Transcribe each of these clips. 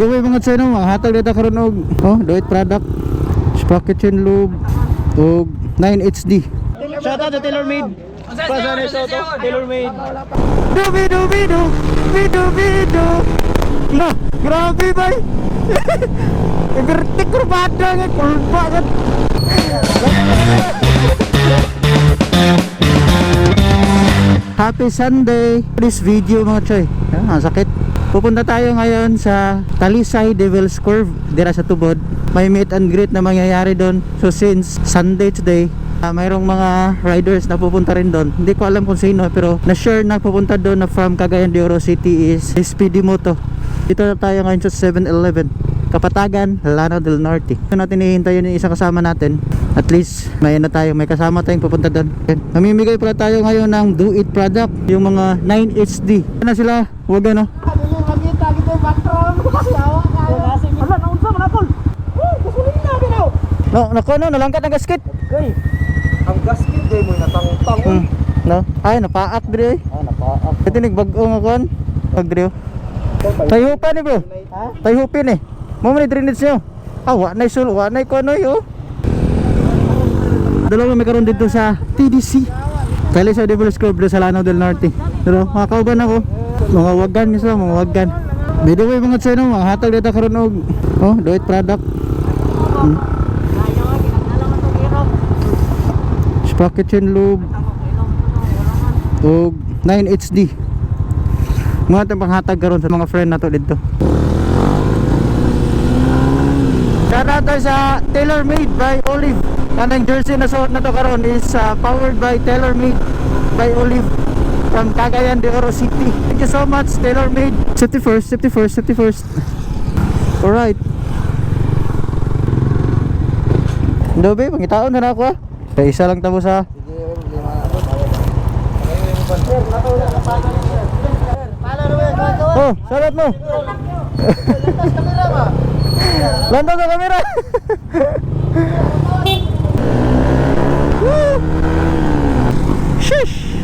Gawin mga tseno, hatag dito karon og do it product, sprocket chain lube og 9HD. Shout out to TaylorMade. Pasane shout out TaylorMade. Dubi. Lah, grabe bay. Ibertik kurbada nga kulpa kan. Happy Sunday. This video mga choy. Ang sakit. Pupunta tayo ngayon sa Talisay Devil's Curve dira sa Tubod. May meet and greet na mangyayari doon. So since Sunday today, mayroong mga riders na pupunta rin doon. Hindi ko alam kung sino pero na-sure na pupunta doon na from Cagayan de Oro City is Speedy Moto. Dito na tayo ngayon sa 7-Eleven Kapatagan, Lanao del Norte. Ito natin hihintayin yung isang kasama natin. At least may kasama tayong pupunta doon. Namimigay pala tayo ngayon ng Do It product, yung mga 9HD. Ano na sila? Huwag ano? No, nako no, nalangkat ang gasket. Okay. Ang gasket day mo natangtang. No. Ay napaak dire. Napaak. Ito nagbag-o nga kon. Pag dire. Tayhupan ni bro. Ha? Tayhupin eh. Mo man drainage nyo. Wa na sul, wa na ko ano yo. Dalawa may karon dito sa TDC. Talisay Devil's Curve sa Lanao del Norte. Pero makakauban ako. Mga wagan niyo sa mga wagan. Video ko mga tseno, mga hatag dito karon og do it product. Sprocket chain lube og 9HD. Mga itong panghatag karon sa mga friend nato dito. Shout out sa TaylorMade by Olive. Kanang jersey na suot na to karon is powered by TaylorMade by Olive from Cagayan de Oro City. Thank you so much TaylorMade. Safety first. Alright. Dobe, pangitaon na ako Kaya isa lang tabo sa oh, salat mo. Lantas sa kamera. Shish.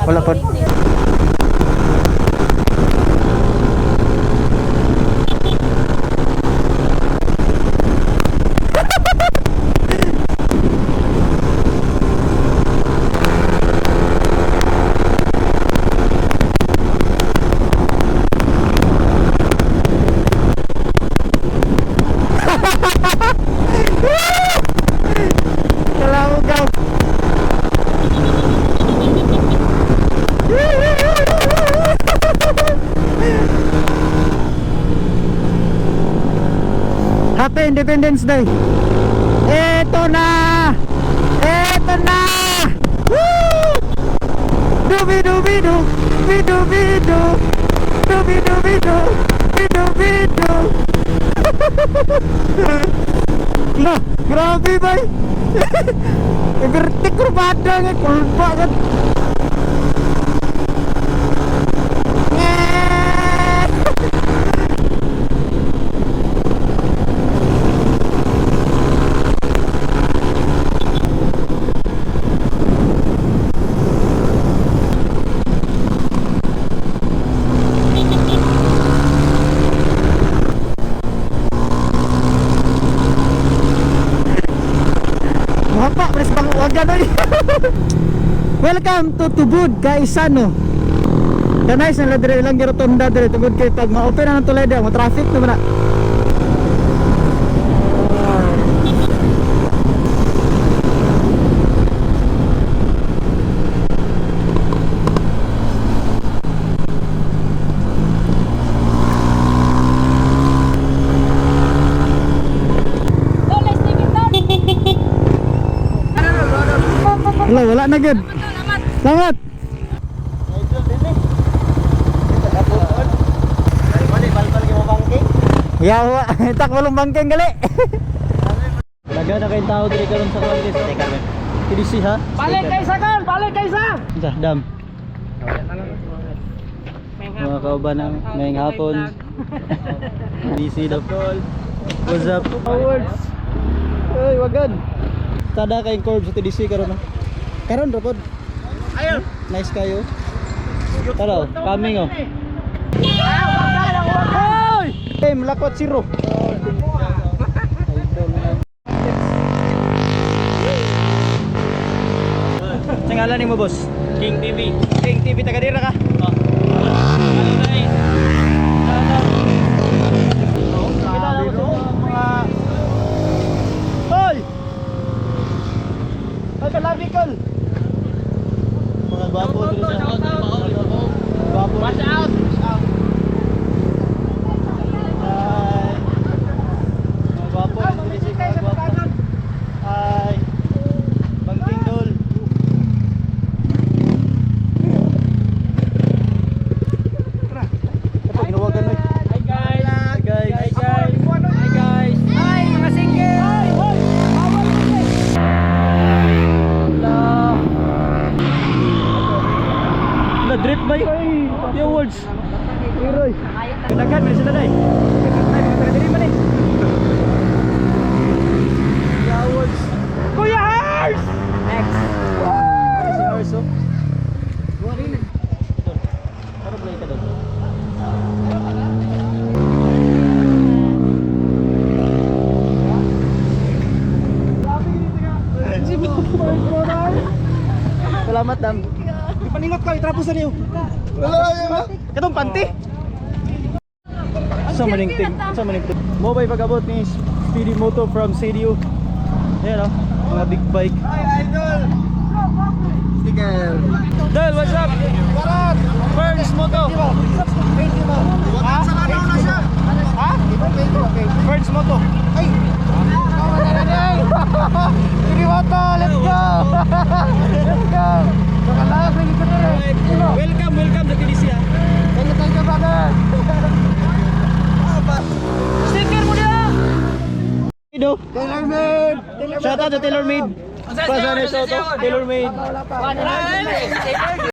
Wala pa. Happy Independence Day. Eto na. Woo! Dubi-dubi-du. Nah, grabe bay. Ibertik kurbada nga kulpa kan. Welcome to Tubod, Kaisano. Kanay sa ladre lang girotonda dire tungod kay pag ma-open na ng tulay dia, mo traffic naman na. Wala na gud. Salamat. Yawa, tak walong bangkeng gali. Laga na kay tao diri karon sa Congress. TDC ha? Balik kay sa. Sa dam. Mga kauban ng ngayong hapon. TDC the call. What's up? Awards. Ay, wagad. Tada kay curve sa TDC karon. Karon ra pod. Ayun. Nice kayo. Tara, coming oh. Hoy! Team lakot zero. Sa ngalan ni mo boss? King TV. King TV taga dira ka? Oh. Kilala ko sa mga Hoy! Ay kalabikol. Mga gwapo dito sa gwapo. Watch out! Ay. Mga gwapo dito sa mga gwapo. Ay. Pangtindol. Ito ginawagan mo. Hi guys! Hi guys. Hi guys! Hi guys! Hi mga single! Hi! Hoy! Bawal kasi! Na drip ba yung words? Iroy. Kanagan mo sila dai. Ay mga diri man eh. Ya words. Kuya Hars! Next. Si Arso. Ano play ka doon? Salamat dam. Paningot ka, itrapos na niyo. Katong panty. Sa maning ting, sa maning ting. Mo bay pag-abot ni Speedy Moto from CDU. Ayan oh, mga big bike. Hi idol! Sticker! Del, what's up? Burns Moto. Ha? Sa na siya! Ha? Burns Moto. Ay! Speedy Moto, let's go. Let's go. Welcome, welcome sa Tunisia. Thank you, brother. Sticker mo niya! Ido. TaylorMade! Shout out to TaylorMade. Pasane Soto, TaylorMade.